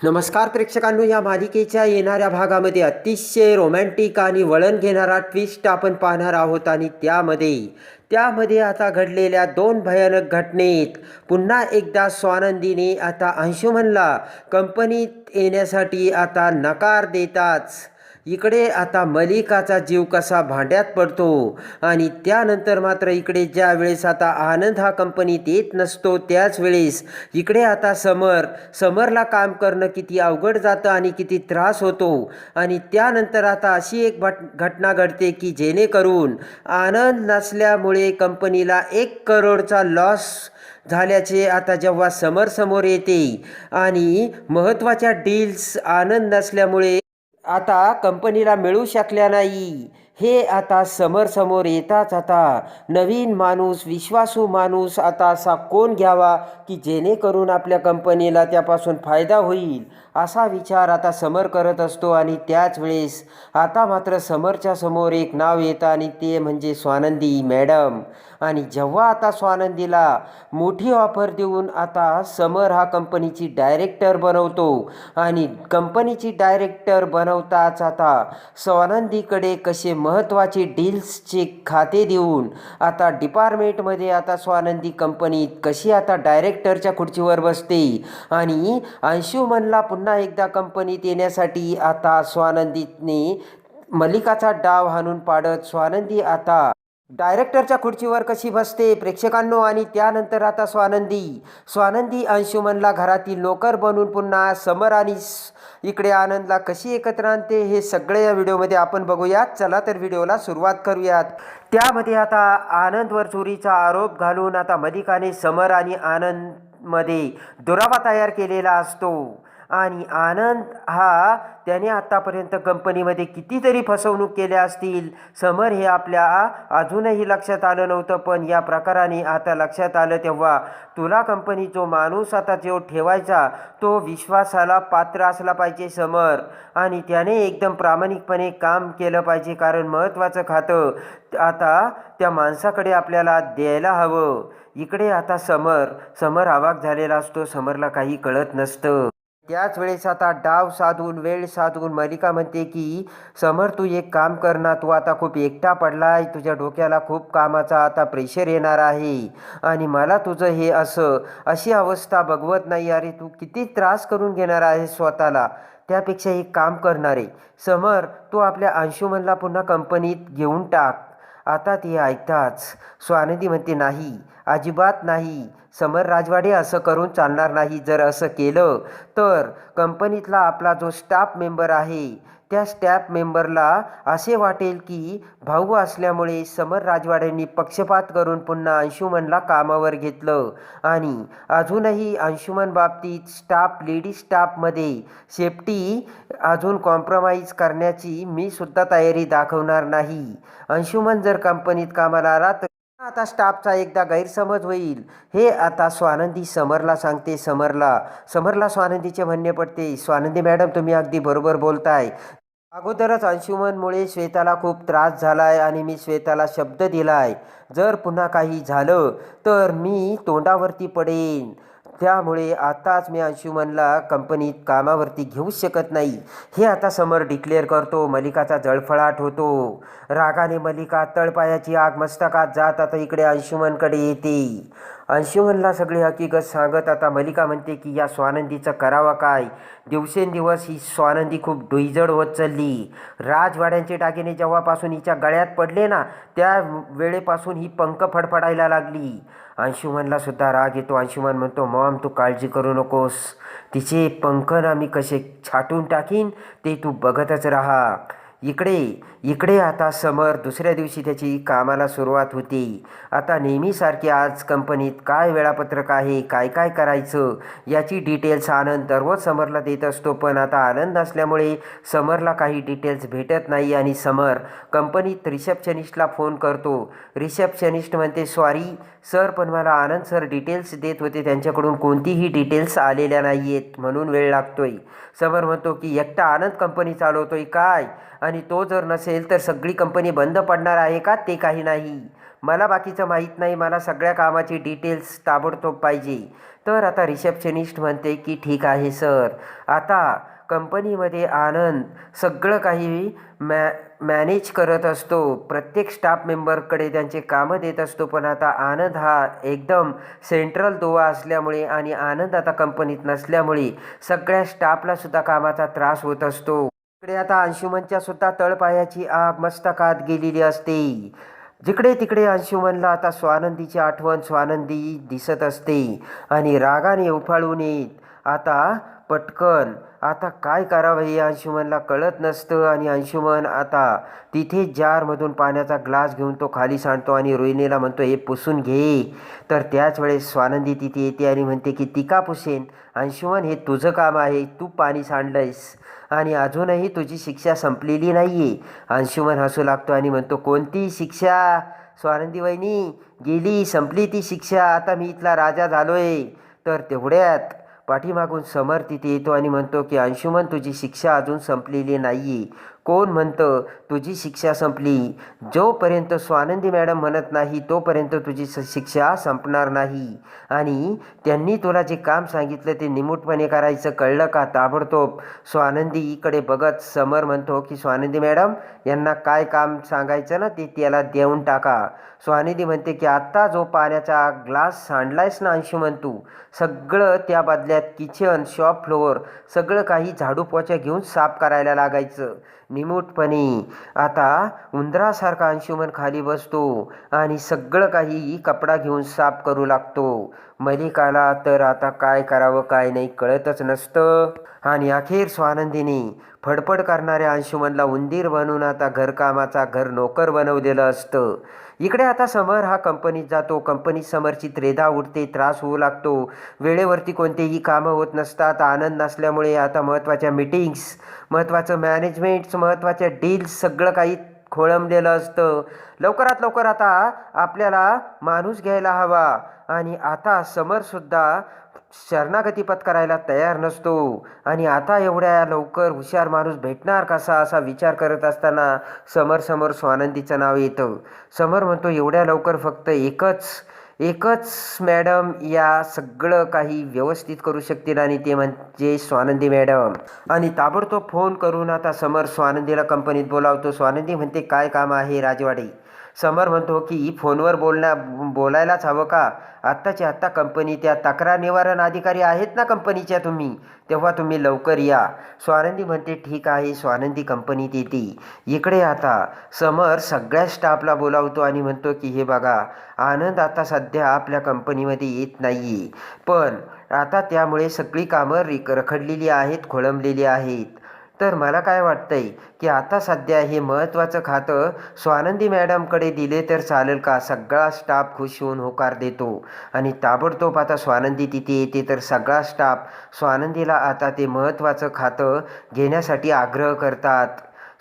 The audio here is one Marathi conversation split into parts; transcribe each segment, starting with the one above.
नमस्कार प्रेक्षकांनो, या मालिकेच्या येणाऱ्या भागामध्ये अतिशय रोमॅन्टिक आणि वळण घेणारा ट्विस्ट आपण पाहणार आहोत. आणि त्यामध्ये आता घडलेल्या दोन भयानक घटनेत पुन्हा एकदा स्वानंदीने आता अंशुमनला कंपनीत येण्यासाठी आता नकार देताच इकडे आता मलिकाचा जीव कसा भांड्यात पडतो. आणि त्यानंतर मात्र इकडे ज्या वेळेस आता आनंद हा कंपनीत येत नसतो त्याच वेळेस इकडे आता समरला काम करणं किती अवघड जातं आणि किती त्रास होतो. आणि त्यानंतर आता अशी एक घटना घडते की जेणेकरून आनंद नसल्यामुळे कंपनीला 1 करोडचा लॉस झाल्याचे आता जेव्हा समोर येते आणि महत्त्वाच्या डील्स आनंद नसल्यामुळे आता कंपनीला मिळू शकल्या नाही, हे आता समोर येताच आता नवीन माणूस, विश्वासू माणूस आता असा कोण घ्यावा की जेणेकरून आपल्या कंपनीला त्यापासून फायदा होईल, असा विचार आता समर करत असतो. आणि त्याच वेळेस आता मात्र समोरच्या समोर एक नाव येतं आणि ते म्हणजे स्वानंदी मॅडम. आणि जेव्हा आता स्वानंदीला मोठी ऑफर देऊन आता समर हा कंपनीची डायरेक्टर बनवतो आणि कंपनीची डायरेक्टर बनवताच आता स्वानंदीकडे कसे महत्त्वाचे डील्सचे खाते देऊन आता डिपार्टमेंटमध्ये आता स्वानंदी कंपनीत कशी आता डायरेक्टरच्या खुर्चीवर बसते. आणि अंशुमनला पुन्हा एकदा कंपनीत येण्यासाठी आता स्वानंदीने मलिकाचा डाव हाणून पाडत स्वानंदी आता डायरेक्टरच्या खुर्चीवर कशी बसते प्रेक्षकांनो. आणि त्यानंतर आता स्वानंदी अंशुमनला घरातील नोकर बनून पुन्हा समर आणि इकडे आनंदला कशी एकत्र आणते, हे सगळे या व्हिडिओमध्ये आपण बघूयात. चला तर व्हिडिओला सुरुवात करूयात. त्यामध्ये आता आनंदवर चोरीचा आरोप घालून आता मलिकाने समर आणि आनंदमध्ये दुरावा तयार केलेला असतो. आणि आनंद हा त्याने आत्तापर्यंत कंपनीमध्ये कितीतरी फसवणूक केल्या असतील, समर हे आपल्या अजूनही लक्षात आलं नव्हतं. पण या प्रकाराने आता लक्षात आलं तेव्हा तुला कंपनी जो माणूस आता जो ठेवायचा तो विश्वासाला पात्र असला पाहिजे समर. आणि त्याने एकदम प्रामाणिकपणे काम केलं पाहिजे, कारण महत्त्वाचं खातं आता त्या माणसाकडे आपल्याला द्यायला हवं. इकडे आता समर अवाक झालेला असतो, समरला काही कळत नसतं. त्याच वेळेस आता डाव साधून वेळ साधून मलिका म्हणते की समर, तू एक काम कर ना, तू आता खूप एकटा पडलाय, तुझ्या डोक्याला खूप कामाचा आता प्रेशर येणार आहे आणि मला तुझं हे अशी अवस्था बघवत नाही. अरे तू किती त्रास करून घेणार आहे स्वतःला, त्यापेक्षा एक काम करणारे समर, तू आपल्या अंशुमनला पुन्हा कंपनीत घेऊन टाक. आता ती ऐकताच स्वानंदी म्हणते, नाही, अजिबात नाही समर राजवाडे, असं करून चालणार नाही. जर असं केलं तर कंपनीतला आपला जो स्टाफ मेंबर आहे त्या स्टाफ मेंबरला असे वाटेल की भाऊ असल्यामुळे समर राजवाड्यांनी पक्षपात करून पुन्हा अंशुमनला कामावर घेतलं. आणि अजूनही अंशुमन बाबतीत लेडीज स्टाफमध्ये सेफ्टी अजून कॉम्प्रोमाइज करण्याची मी सुद्धा तयारी दाखवणार नाही. अंशुमन जर कंपनीत कामाला आला तर आता स्टाफचा एकदा गैरसमज होईल, हे आता स्वानंदी समरला सांगते. समरला स्वानंदीचे म्हणणे पडते. स्वानंदी मॅडम, तुम्ही अगदी बरोबर बोलताय. अगोदरच अंशुमनमुळे श्वेताला खूप त्रास झालाय आणि मी श्वेताला शब्द दिलाय, जर पुन्हा काही झालं तर मी तोंडावरती पडेन. त्यामुळे आताच मी अंशुमनला कंपनीत कामावरती घेऊ शकत नाही, हे आता समर डिक्लेअर करतो. मलिकाचा जळफळाट होतो. रागाने मलिका तळपायाची आग मस्तकात जात आता इकडे अंशुमनकडे येते. अंशुमनला सगळी हकीकत सांगत आता मलिका म्हणते की या स्वानंदीचं करावं काय. दिवसेंदिवस ही स्वानंदी खूप डोईजड होत चालली. राजवाड्यांचे दागिने जेव्हापासून हिच्या गळ्यात पडले ना, त्या वेळेपासून ही पंख फडफडायला लागली. अंशुमनला सुद्धा राग येतो. अंशुमन म्हणतो, मॉम तू काळजी करू नकोस, तिचे पंख ना मी कसे छाटून टाकीन ते तू बघतच राहा. इकडे आता समर दुसऱ्या दिवशी त्याची कामाला सुरुवात होती. आता नेहमीसारखी आज कंपनीत काय वेळापत्रक आहे, काय काय करायचं याची डिटेल्स आनंद दररोज समरला देत असतो. पण आता आनंद नसल्यामुळे समरला काही डिटेल्स भेटत नाही. आणि समर कंपनीत रिसेप्शनिस्टला फोन करतो. रिसेप्शनिस्ट म्हणते, सॉरी सर, पण मला आनंद सर डिटेल्स देत होते, त्यांच्याकडून कोणतीही डिटेल्स आलेल्या नाही आहेत म्हणून वेळ लागतोय. समर म्हणतो की एकटा आनंद कंपनी चालवतोय काय, आणि तो जर नसेल तर सगळी कंपनी बंद पडणार आहे का, ते काही नाही. मला बाकीचं माहीत नाही, मला सगळ्या कामाची डिटेल्स ताबडतोब पाहिजे. तर आता रिसेप्शनिस्ट म्हणते की ठीक आहे सर. आता कंपनीमध्ये आनंद सगळं काही मॅनेज करत असतो, प्रत्येक स्टाफ मेंबरकडे त्यांचे कामं देत असतो. पण आता आनंद हा एकदम सेंट्रल दुवा असल्यामुळे आणि आनंद आता कंपनीत नसल्यामुळे सगळ्या स्टाफलासुद्धा कामाचा त्रास होत असतो. इकडे आता अंशुमनच्या सुद्धा तळपायाची आग मस्तकात गेलेली असते. जिकडे तिकडे अंशुमनला आता स्वानंदीची आठवण स्वानंदी दिसत असते आणि रागाने उफाळून येत आता पटकन आता काय करावं हे अंशुमनला कळत नसतं. आणि अंशुमन आता तिथे जारमधून पाण्याचा ग्लास घेऊन तो खाली सांडतो आणि रोहिणीला म्हणतो हे पुसून घे. तर त्याच वेळेस स्वानंदी तिथे येते आणि म्हणते की ती का पुसेन? अंशुमन हे तुझं काम आहे, तू पाणी सांडलंयस आणि अजूनही तुझी शिक्षा संपलेली नाही आहे. अंशुमन हसू लागतो आणि म्हणतो कोणती शिक्षा? स्वानंदी वहिनी गेली, संपली ती शिक्षा, आता मी इथला राजा झालोय. तर तेवढ्यात पाठीमागून समर तिथे येतो आणि म्हणतो की अंशुमन तुझी शिक्षा अजून संपलेली नाही. कोण म्हणतं तुझी शिक्षा संपली? जोपर्यंत स्वानंदी मॅडम म्हणत नाही तोपर्यंत तुझी शिक्षा संपणार नाही. आणि त्यांनी तुला जे काम सांगितलं ते निमूटपणे करायचं, कळलं का? ताबडतोब स्वानंदीकडे बघत समर म्हणतो की स्वानंदी मॅडम यांना काय काम सांगायचं ना ते त्याला देऊन टाका. स्वानंदी म्हणते की आत्ता जो पाण्याचा ग्लास सांडलायस ना अंशुमन तू, सगळं त्या बदल्यात किचन शॉप फ्लोअर सगळं काही झाडू पोछा घेऊन साफ करायला लागायचं निमूटपणे. आता उंदरासारखा अंशुमन खाली बसतो आणि सगळं काही कपडा घेऊन साफ करू लागतो. मलिकाला तर आता काय करावं काय नाही कळतच नसतं. आणि अखेर स्वानंदीने फडफड करणाऱ्या अंशुमनला उंदीर बनवून आता घरकामाचा घर नोकर बनवलेलं असतं. इकडे आता समर हा कंपनीत जातो. कंपनीत समरची त्रेधा उडते, त्रास होऊ लागतो. वेळेवरती कोणतेही कामं होत नसतात. आनंद नसल्यामुळे आता महत्त्वाच्या मीटिंग्स, महत्त्वाचं मॅनेजमेंट्स, महत्त्वाच्या डील्स सगळं काही खोळंबलेलं असतं. लवकरात लवकर आता आपल्याला माणूस घ्यायला हवा. आणि आता समरसुद्धा शरणागती पत्करायला तयार नसतो. आणि आता एवढ्या लवकर हुशार माणूस भेटणार कसा असा विचार करत असताना समोर स्वानंदीचं नाव येतं. समर म्हणतो एवढ्या लवकर फक्त एकच मॅडम या सगळं काही व्यवस्थित करू शकतील आणि ते म्हणजे स्वानंदी मॅडम. आणि ताबडतोब फोन करून आता समर स्वानंदीला कंपनीत बोलावतो. स्वानंदी म्हणते काय काम आहे राजवाडे? समर म्हणतो की फोनवर बोलायलाच हवं का? आत्ताच्या आत्ता कंपनी त्या तक्रार निवारण अधिकारी आहेत ना कंपनीच्या तुम्ही, तेव्हा तुम्ही लवकर या. स्वानंदी म्हणते ठीक आहे. स्वानंदी कंपनीत येते. इकडे आता समर सगळ्या स्टाफला बोलावतो आणि म्हणतो की हे बघा आनंद आता सध्या आपल्या कंपनीमध्ये येत नाही आहे, पण आता त्यामुळे सगळी कामं रखडलेली आहेत, खोळंबलेली आहेत. तर मला काय वाटतंय की आता सध्या हे महत्त्वाचं खातं स्वानंदी मॅडमकडे दिले तर चालेल का? सगळा स्टाफ खुश होऊन होकार देतो. आणि ताबडतोब आता स्वानंदी तिथे येते. तर सगळा स्टाफ स्वानंदीला आता ते महत्त्वाचं खातं घेण्यासाठी आग्रह करतात.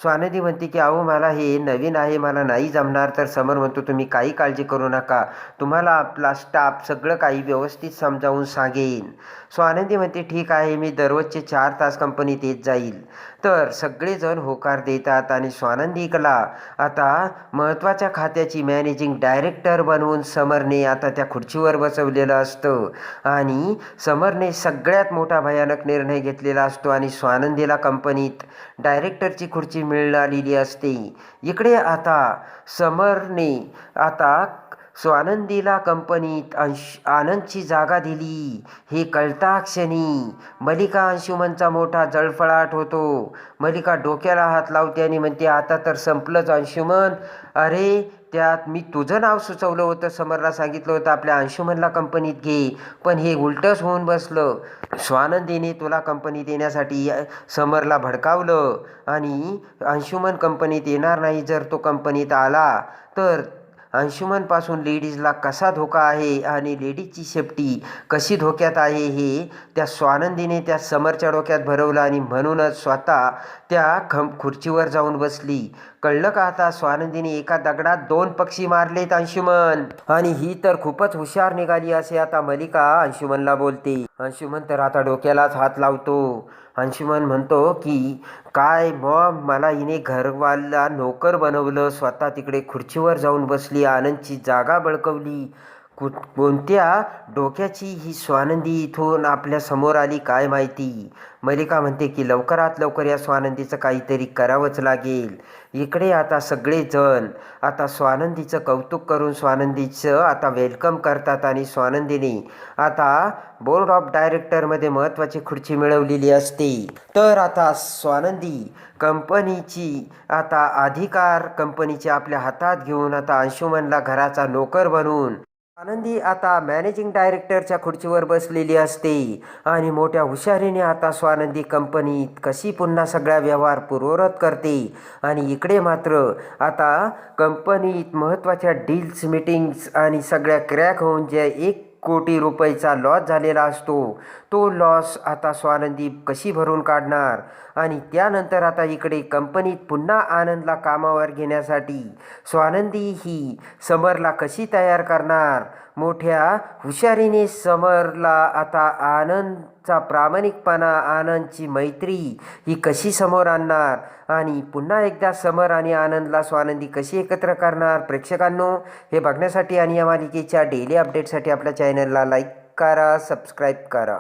स्वानंदी म्हणते की अहो मला हे नवीन आहे, मला नाही जमणार. तर समर म्हणतो तुम्ही काही काळजी करू नका, तुम्हाला आपला स्टाफ सगळं काही व्यवस्थित समजावून सांगेन. स्वानंदी म्हणते ठीक आहे, मी दररोजचे 4 तास कंपनीत येत जाईल. तर सगळेजण होकार देतात आणि स्वानंदीला आता महत्त्वाच्या खात्याची मॅनेजिंग डायरेक्टर बनवून समरने आता त्या खुर्चीवर बसवलेलं असतं. आणि समरने सगळ्यात मोठा भयानक निर्णय घेतलेला असतो आणि स्वानंदीला कंपनीत डायरेक्टरची खुर्ची मिळालेली असते. इकडे आता समरने आता स्वानंदीला कंपनीत आनंदची जागा दिली हे कळता क्षणी मलिका अंशुमनचा मोठा जळफळाट होतो. मलिका डोक्याला हात लावते आणि म्हणते आता तर संपलंच अंशुमन. अरे त्यात मी तुझं नाव सुचवलं होतं, समरला सांगितलं होतं आपल्या अंशुमनला कंपनीत घे, पण हे उलटंच होऊन बसलं. स्वानंदीने तुला कंपनीत येण्यासाठी समरला भडकावलं आणि अंशुमन कंपनीत येणार नाही. जर तो कंपनीत आला तर अंशुमनपासून लेडीजला कसा धोका आहे आणि लेडीजची सेफ्टी कशी धोक्यात आहे हे त्या स्वानंदीने त्या समरच्या डोक्यात भरवलं आणि म्हणूनच स्वतः त्या खुर्चीवर जाऊन बसली. कळलं का आता स्वानंदीने एका दगडात 2 पक्षी मारलेत अंशुमन. आणि ही तर खूपच हुशार निघाली असे आता मलिका अंशुमनला बोलते. अंशुमन तर आता डोक्यालाच हात लावतो. अंशुमन म्हणतो की काय मॉम, मला हिने घरवाला नोकर बनवलं, स्वतः तिकडे खुर्चीवर जाऊन बसली, आनंदची जागा बळकवली. कोणत्या डोक्याची ही स्वानंदी इथून आपल्या समोर आली काय माहिती. मलिका म्हणते की लवकरात लवकर या स्वानंदीचं काहीतरी करावंच लागेल. इकडे आता सगळेजण आता स्वानंदीचं कौतुक करून स्वानंदीचं आता वेलकम करतात आणि स्वानंदीने आता बोर्ड ऑफ डायरेक्टरमध्ये महत्त्वाची खुर्ची मिळवलेली असते. तर आता स्वानंदी कंपनीची आता अधिकार कंपनीचे आपल्या हातात घेऊन आता अंशुमनला घराचा नोकर बनवून आनंदी आता मॅनेजिंग डायरेक्टरच्या खुर्चीवर बसलेली असते. आणि मोठ्या हुशारीने आता स्वानंदी कंपनीत कशी पुन्हा सगळ्या व्यवहार पूर्ववत करते. आणि इकडे मात्र आता कंपनीत महत्त्वाच्या डील्स मीटिंग्स आणि सगळ्या क्रॅक होऊन ज्या 1 कोटी रुपयाचा लॉस झालेला असतो, तो लॉस आता स्वानंदी कशी भरून काढणार. आणि त्यानंतर आता इकडे कंपनीत पुन्हा आनंदला कामावर घेण्यासाठी स्वानंदी ही समरला कशी तयार करणार. मोठ्या हुशारीने समरला आता आनंदचा प्रामाणिकपणा, आनंदची मैत्री ही कशी समोर आणणार. आणि पुन्हा एकदा समर आणि आनंदला स्वानंदी कशी एकत्र करणार. प्रेक्षकांनो, हे बघण्यासाठी आणि या मालिकेच्या डेली अपडेटसाठी आपल्या चॅनलला लाईक करा, सबस्क्राईब करा.